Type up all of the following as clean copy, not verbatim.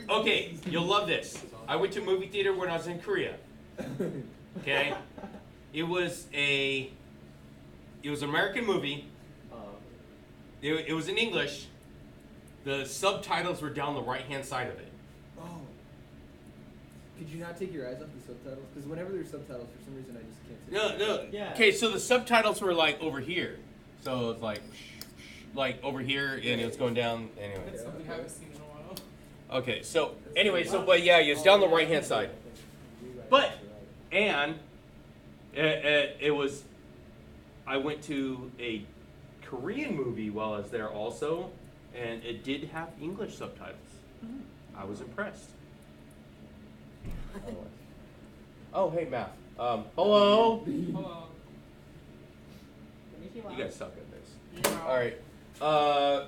Okay, you'll love this. I went to a movie theater when I was in Korea. Okay, it was an American movie. It was in English. The subtitles were down the right-hand side of it. Oh. Could you not take your eyes off the subtitles? Because whenever there's subtitles, for some reason I just can't see. No. Yeah. Okay, so the subtitles were like over here. So it's like over here, and it was going down. Anyway. That's something I haven't seen in a while. Okay, so anyway, but yeah, it's down the right-hand side. But and it was. I went to a Korean movie while I was there also, and it did have English subtitles. I was impressed. Oh, hey, Math. Hello. Hello. You guys suck at this. Yeah. All right.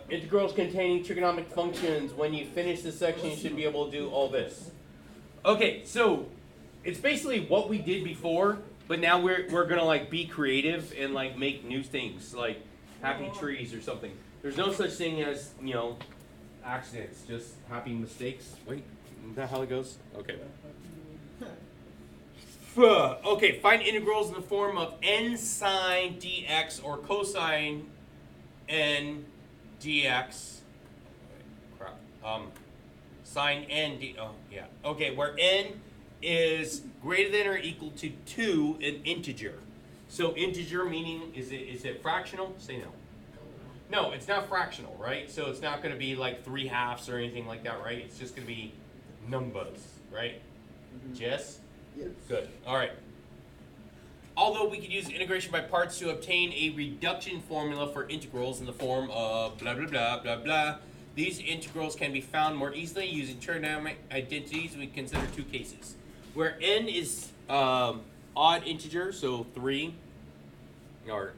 Integrals containing trigonometric functions. When you finish this section, you should be able to do all this. Okay, so it's basically what we did before, but now we're gonna like be creative and like make new things, like happy trees or something. There's no such thing as accidents, just happy mistakes. Wait, is that how it goes? Okay. Okay, find integrals in the form of n sine dx or cosine n dx. Crap. Sine n d. Oh yeah. Okay, where n is greater than or equal to 2, an integer. So integer meaning is it fractional? Say no. No, it's not fractional, right? So it's not going to be like 3/2 or anything like that, right? It's just going to be numbers, right? Jess? Yes. Good. All right. Although we could use integration by parts to obtain a reduction formula for integrals in the form of blah, blah, blah, blah, blah, these integrals can be found more easily using trigonometric identities. We consider two cases. Where n is odd integer, so 3, or,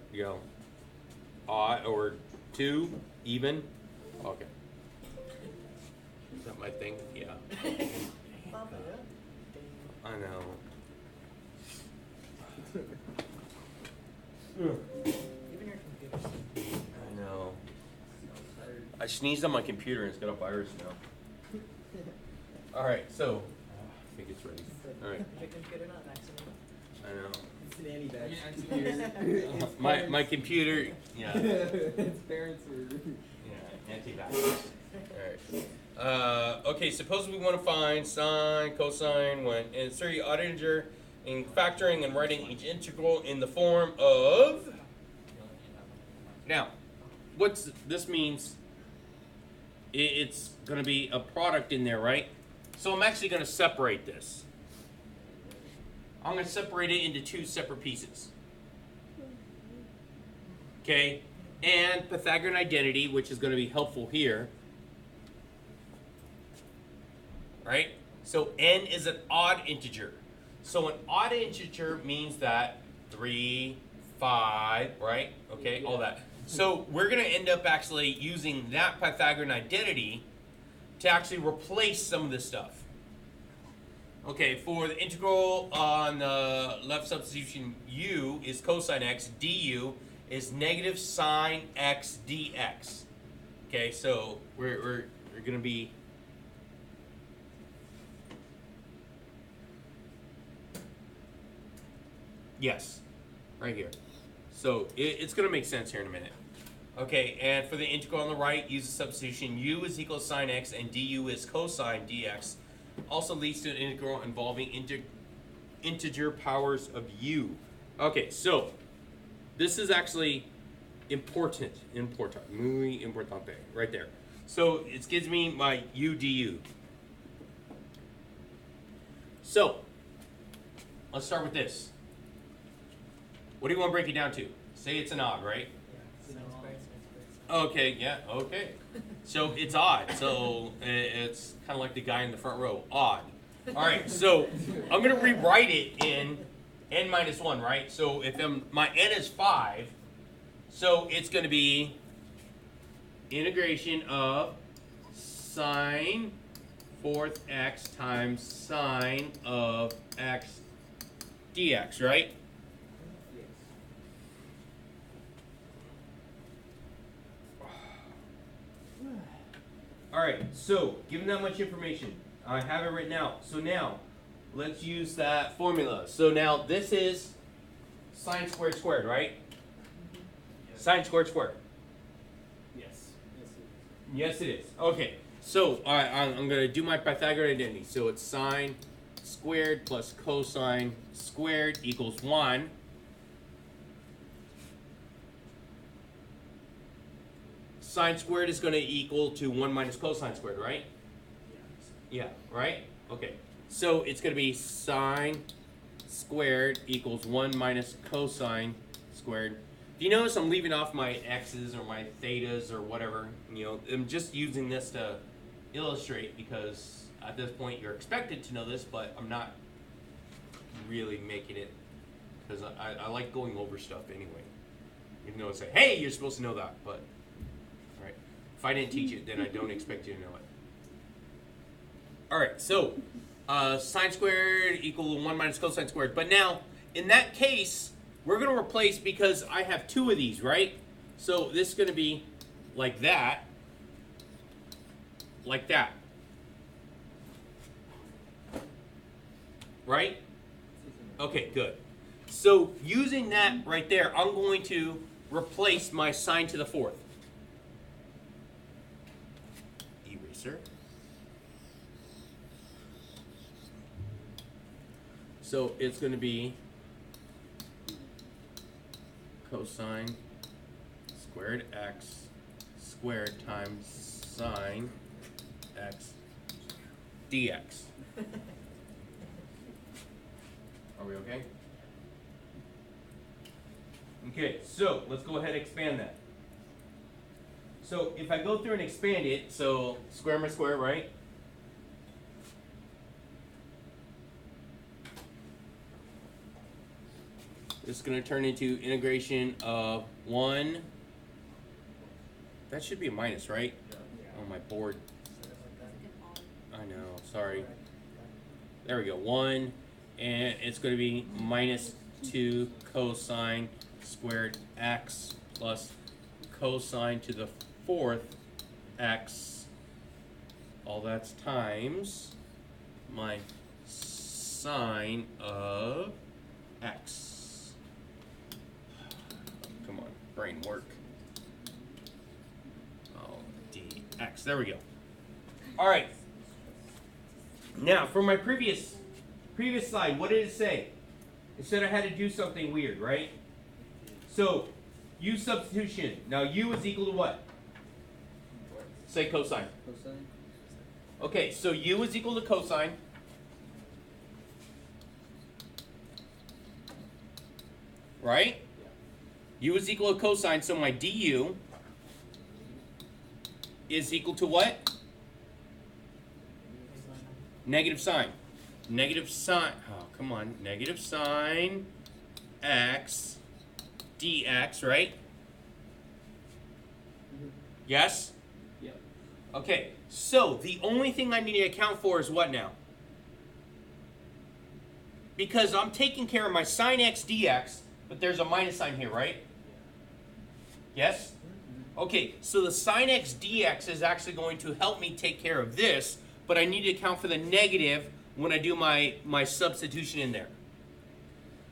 odd, or 2, even. Okay. Is that my thing? Yeah. I know. Even your computer. I know. I sneezed on my computer and it's got a virus now. All right, so I think it's ready. All right. Your computer not an accident. I know. It's an anti-vax. Yeah, My computer. Yeah. Its parents were. Yeah. Anti-vax. All right. Okay. Suppose we want to find sine, cosine when insert odd integer in factoring and writing each integral in the form of. Now, what's this means? It's going to be a product in there, right? So I'm actually going to separate this. I'm going to separate it into two separate pieces. Okay? And Pythagorean identity, which is going to be helpful here. Right? So n is an odd integer. So an odd integer means that 3, 5, right? Okay, all that. So we're going to end up actually using that Pythagorean identity to actually replace some of this stuff. Okay, for the integral on the left substitution, u is cosine x, du is negative sine x dx. Okay, so we're going to be yes, right here. So it's going to make sense here in a minute. Okay, and for the integral on the right, use the substitution u is equal to sine x and du is cosine dx. Also leads to an integral involving integer powers of u. Okay, so this is actually important, muy importante, right there. So it gives me my u du. So let's start with this. What do you want to break it down to? Say it's an odd, right? Okay, yeah, okay. So it's odd. So it's kind of like the guy in the front row. Odd. All right, so I'm going to rewrite it in n minus 1, right? So if my n is 5, so it's going to be integration of sine 4th x times sine of x dx, right? All right, so given that much information, I have it written out. So now, let's use that formula. So now this is sine squared squared, right? Sine squared squared. Yes. Yes, it is. Okay. So I'm going to do my Pythagorean identity. So it's sine squared plus cosine squared equals 1. Sine squared is going to equal to 1 minus cosine squared, right? Yeah, right? Okay. So it's going to be sine squared equals 1 minus cosine squared. Do you notice I'm leaving off my x's or my thetas or whatever? You know, I'm just using this to illustrate because at this point you're expected to know this, but I'm not really making it because I like going over stuff anyway. Even though I say, hey, you're supposed to know that, but all right. If I didn't teach it, then I don't expect you to know it. All right, so sine squared equal 1 minus cosine squared. But now, in that case, we're going to replace because I have 2 of these, right? So this is going to be like that. Like that. Right? Okay, good. So using that right there, I'm going to replace my sine to the 4th. Eraser. So it's going to be cosine squared x squared times sine x dx. Are we okay? Okay, so let's go ahead and expand that. So if I go through and expand it, so square my square, right? This is going to turn into integration of 1. That should be a minus, right? Oh, my board. I know, sorry. There we go, 1. And it's going to be minus 2 cosine squared x plus cosine to the 4th x. All that's times my sine of x. Come on, brain work. Oh, dx. There we go. All right. Now, for my previous slide, what did it say? It said I had to do something weird, right? So, u substitution. Now, u is equal to what? Say cosine. Cosine. Okay, so u is equal to cosine. Right? U is equal to cosine, so my du is equal to what? Negative sine. Negative sine, oh, come on. Negative sine x dx, right? Yes? Yep. Okay, so the only thing I need to account for is what now? Because I'm taking care of my sine x dx, but there's a minus sign here, right? Yes? Okay, so the sine x dx is actually going to help me take care of this, but I need to account for the negative when I do my substitution in there.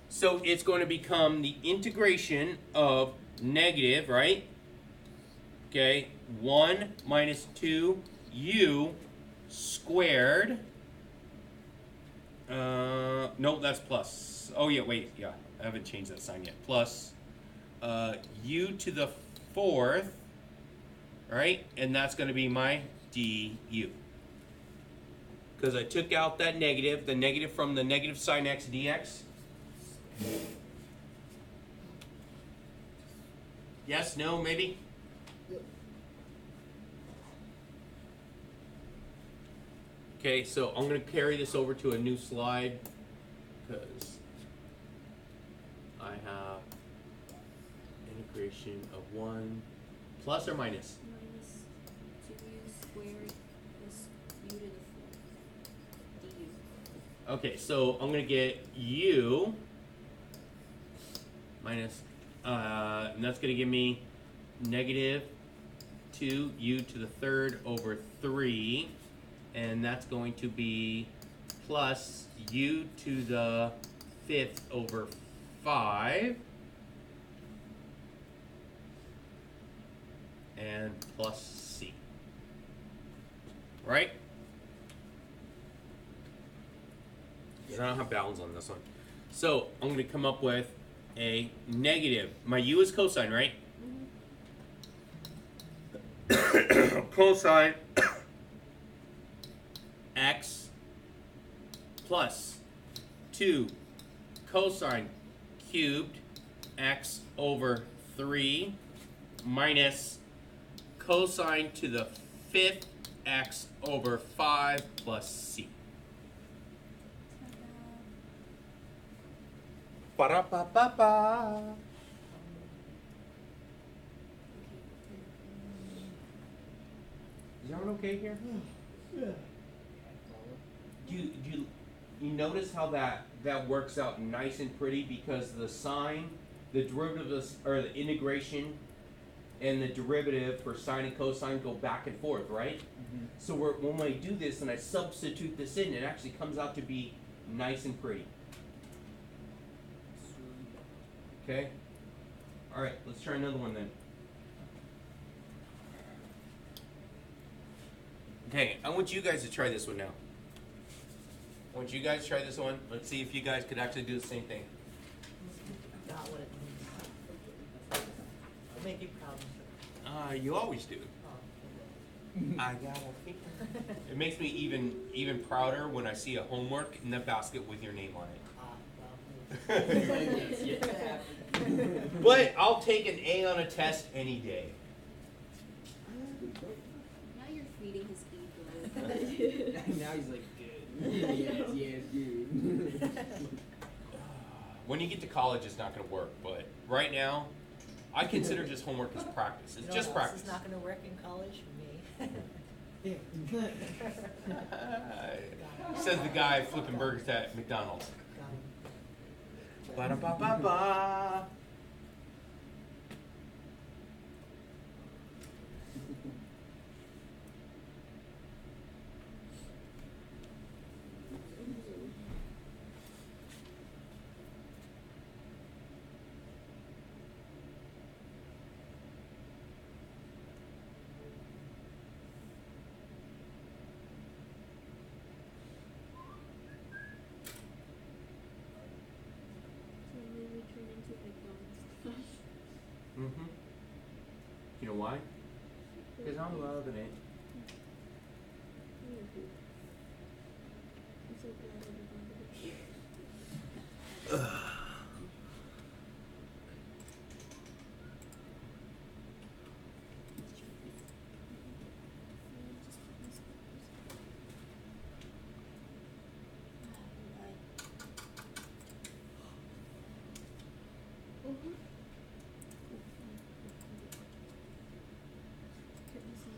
So it's going to become the integration of negative, right? Okay, 1 minus 2u squared. No, that's plus. Oh, yeah, wait, yeah. I haven't changed that sign yet. Plus u to the 4th, right? And that's going to be my du. Because I took out that negative, the negative from the negative sine x dx. Yes, no, maybe? Okay, so I'm going to carry this over to a new slide because I have integration of 1 plus or minus? Minus 2u squared plus u to the 4th du. Okay, so I'm going to get u minus, and that's going to give me negative 2u to the 3rd over 3 and that's going to be plus u to the 5th over 5, and plus c. Right? Because I don't have bounds on this one. So I'm going to come up with a negative. My u is cosine, right? Cosine x plus 2 cosine cubed x over 3 minus cosine to the 5th x over 5 plus c. Ba-da-ba-ba-ba. Is everyone okay here? Do you notice how that works out nice and pretty, because the sine, the derivative or the integration and the derivative for sine and cosine go back and forth, right? Mm-hmm. So when I do this and I substitute this in, it actually comes out to be nice and pretty. Okay? Alright, let's try another one then. Okay, I want you guys to try this one now. I want you guys to try this one. Let's see if you guys could actually do the same thing. Not what it means. I'll make you proud, Mr. You always do. Oh, I got it. It makes me even prouder when I see a homework in the basket with your name on it. well. But I'll take an A on a test any day. Now you're feeding his ego. Now he's like, good. yes, good. When you get to college, it's not going to work. But right now, I consider just homework as practice. It's You know just what else practice. is not going to work in college? Me. Says the guy flipping burgers at McDonald's. Got him. Ba-da-ba-ba-ba. Mm-hmm. You know why? Because I'm loving it.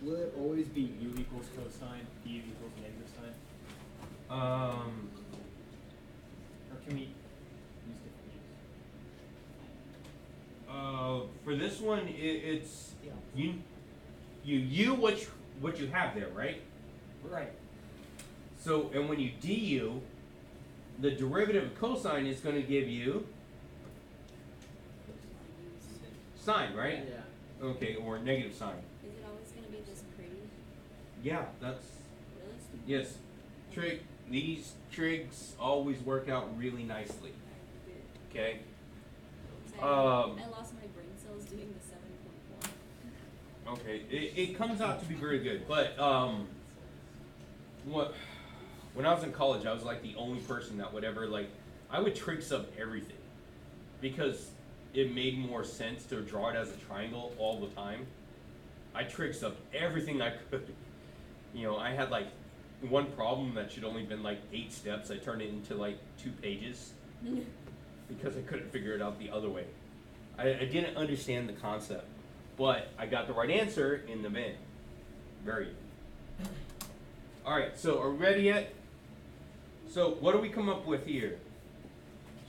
Will it always be u equals cosine, u equals negative sign? Or can we use different u's? For this one, it's Yeah. you what you have there, right? Right. So, and when you du, the derivative of cosine is going to give you sine, right? Yeah. Okay, or negative sine. Is it always gonna be this pretty? Yeah, that's Really? yes. These trigs always work out really nicely. Good. Okay. So I lost my brain cells doing the 7.1. Okay. It comes out to be very good, but when I was in college, I was like the only person that would ever I would trig sub everything because it made more sense to draw it as a triangle all the time. I trig subbed everything I could. You know, I had one problem that should only been 8 steps. I turned it into 2 pages because I couldn't figure it out the other way. I didn't understand the concept, but I got the right answer in the end. Very good. All right, so are we ready yet? So what do we come up with here?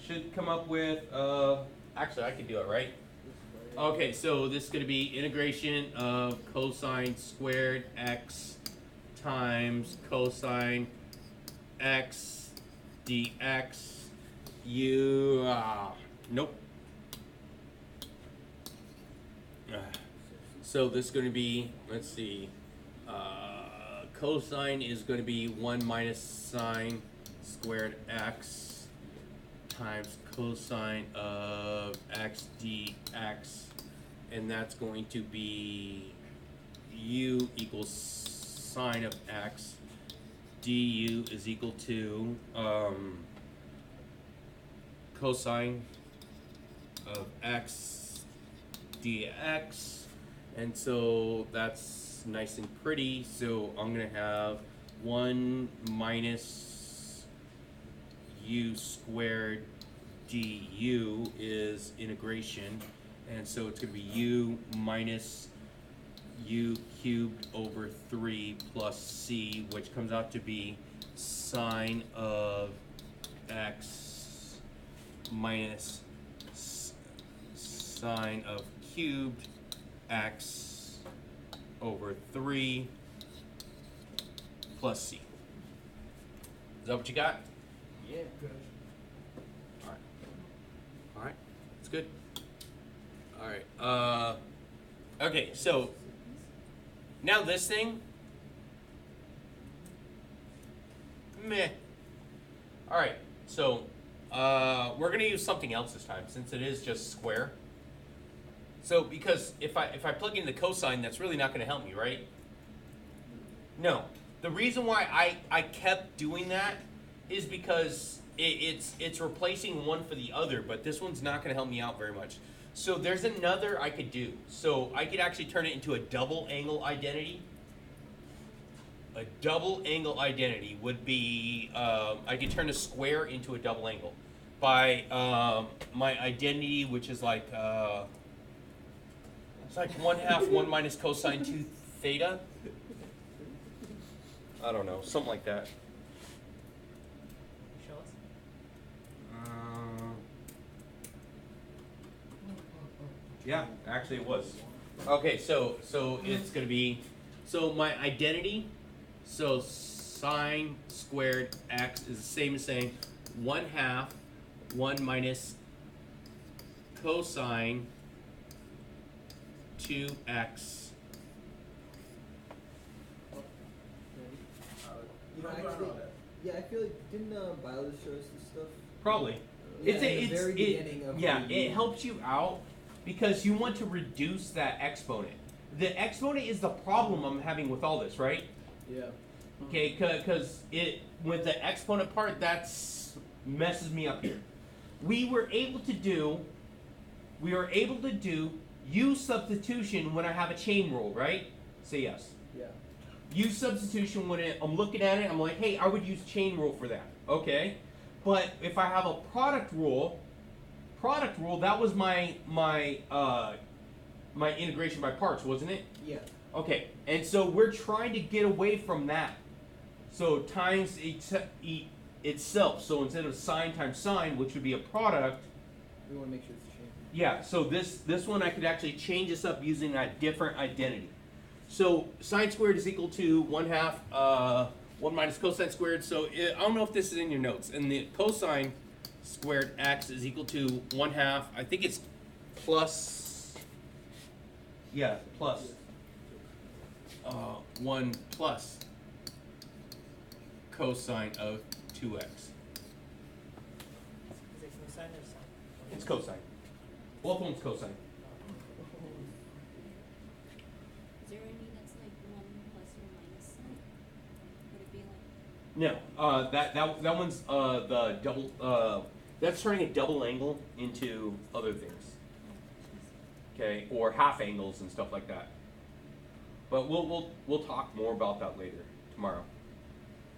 Should come up with, actually I can do it, right? Okay, so this is going to be integration of cosine squared x times cosine x dx u, nope. So this is going to be, let's see, cosine is going to be 1 minus sine squared x times cosine of x dx, and that's going to be u equals sine of x, du is equal to cosine of x dx, and so that's nice and pretty. So I'm gonna have 1 minus u squared du is integration, and so it's gonna be u minus u cubed over 3 plus c, which comes out to be sine of x minus sine of cubed x over 3 plus c. Is that what you got? Yeah. Alright. Alright, that's good. Alright, okay, so now this thing, meh. Alright, so we're gonna use something else this time since it is just square. So because if I plug in the cosine, that's really not gonna help me, right? No. The reason why I kept doing that is because it's replacing one for the other, but this one's not gonna help me out very much. So there's another I could do. So I could actually turn it into a double angle identity. A double angle identity would be, I could turn a square into a double angle by my identity, which is like, it's like 1/2 1 minus cosine 2 theta. I don't know, something like that. Show us. Yeah, actually it was. Okay, so it's gonna be, so my identity, so sine squared x is the same as saying 1/2 1 minus cosine 2x. You know, actually, yeah, I feel like, didn't biology show us this stuff? Probably. Yeah, in the very beginning of yeah, the- it helps you out because you want to reduce that exponent. The exponent is the problem I'm having with all this, right? Yeah. Okay, because it with the exponent part, that's messes me up here. We were able to do u substitution when I have a chain rule, right? Say yes. Yeah. U substitution when I'm looking at it, I'm like, hey, I would use chain rule for that. Okay, but if I have a product rule, that was my integration by parts, wasn't it? Yeah. Okay, and so we're trying to get away from that. So times itself. So instead of sine times sine, which would be a product, We want to make sure it's a chain. yeah. So this one I could actually change this up using that different identity. So sine squared is equal to 1/2 1 minus cosine squared. So I don't know if this is in your notes. And the cosine squared x is equal to 1/2. I think it's plus. Yeah, plus 1 plus cosine of 2x. Is it cosine or sine? It's cosine. Both of them's cosine. Is there any that's like 1 plus or minus sign? Would it be like, No, that one's the double. That's turning a double angle into other things. Okay, or half angles and stuff like that. But we'll talk more about that later tomorrow,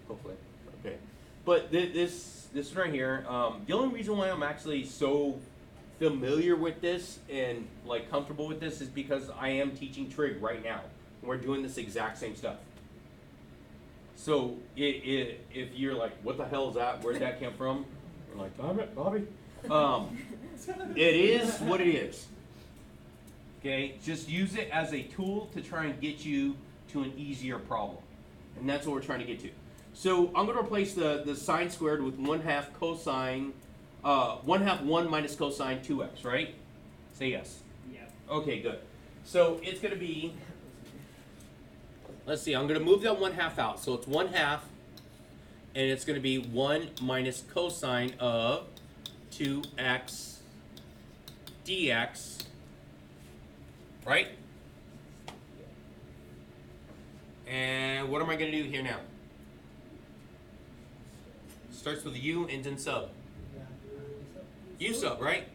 hopefully. Okay, but this right here, the only reason why I'm actually so familiar with this and like comfortable with this is because I am teaching trig right now. We're doing this exact same stuff. So if you're like, what the hell is that? Where'd that come from? You're like, damn it, Bobby. It is what it is. Okay, just use it as a tool to try and get you to an easier problem. And that's what we're trying to get to. So I'm going to replace the sine squared with 1/2 cosine, 1/2 1 minus cosine 2x, right? Say yes. Yeah. Okay, good. So it's going to be, let's see, I'm going to move that 1/2 out. So it's 1/2, and it's going to be 1 minus cosine of 2x dx, right? And what am I going to do here now? Starts with a U, ends in sub. U sub, right?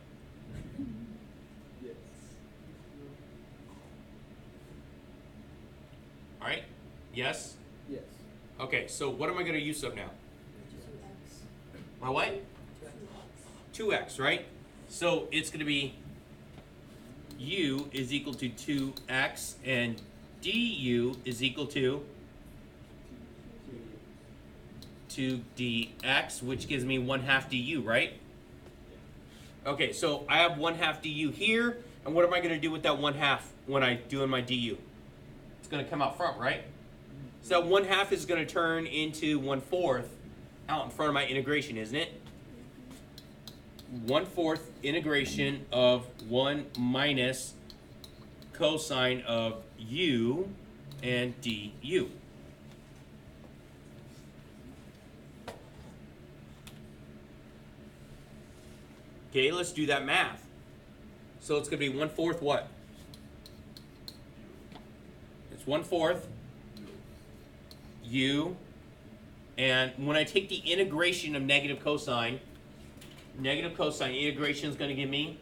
Yes. All right? Yes? Yes. Okay, so what am I going to U sub now? 2x. My what? 2x, right? So it's going to be U is equal to 2x and du is equal to 2dx, which gives me 1/2 du, right? Okay, so I have 1/2 du here, and what am I going to do with that 1/2 when I do in my du? It's going to come out front, right? So that 1/2 is going to turn into 1/4 out in front of my integration, isn't it? 1/4 integration of 1 minus cosine of u and du. Okay, let's do that math. So it's going to be 1/4 what? It's 1/4 u, and when I take the integration of negative cosine integration is going to give me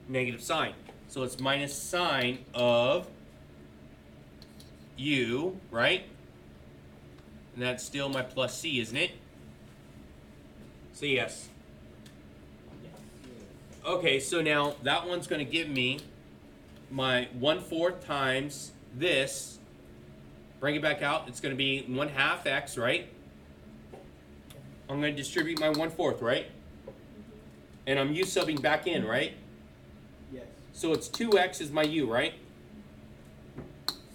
negative sine. So it's minus sine of u, right? And that's still my plus c, isn't it? So yes. Okay, so now that one's going to give me my 1/4 times this. Bring it back out. It's going to be 1/2 x, right? I'm going to distribute my 1/4, right? And I'm u subbing back in, right? Yes. So it's 2x is my u, right?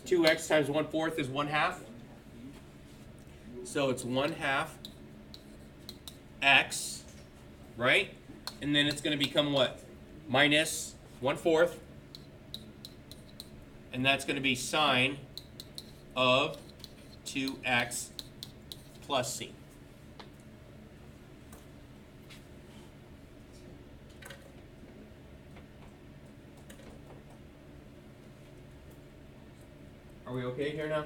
2x times 1/4 is 1/2. So it's 1/2 x, right? And then it's going to become what? Minus 1/4. And that's going to be sine of 2x plus c. Are we okay here now? Are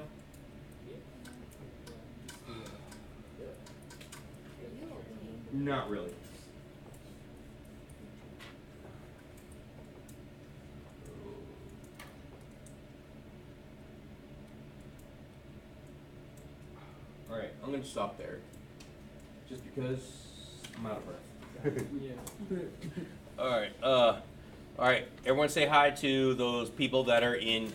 you okay? Not really. All right, I'm going to stop there. Just because I'm out of breath. Yeah. All right. Everyone say hi to those people that are in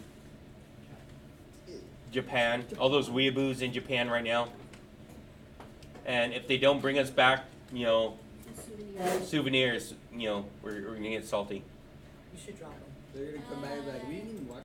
Japan. All those weeaboos in Japan right now. And if they don't bring us back, souvenirs, we're gonna get salty. You should drop them. They're gonna come back and be like, we didn't even watch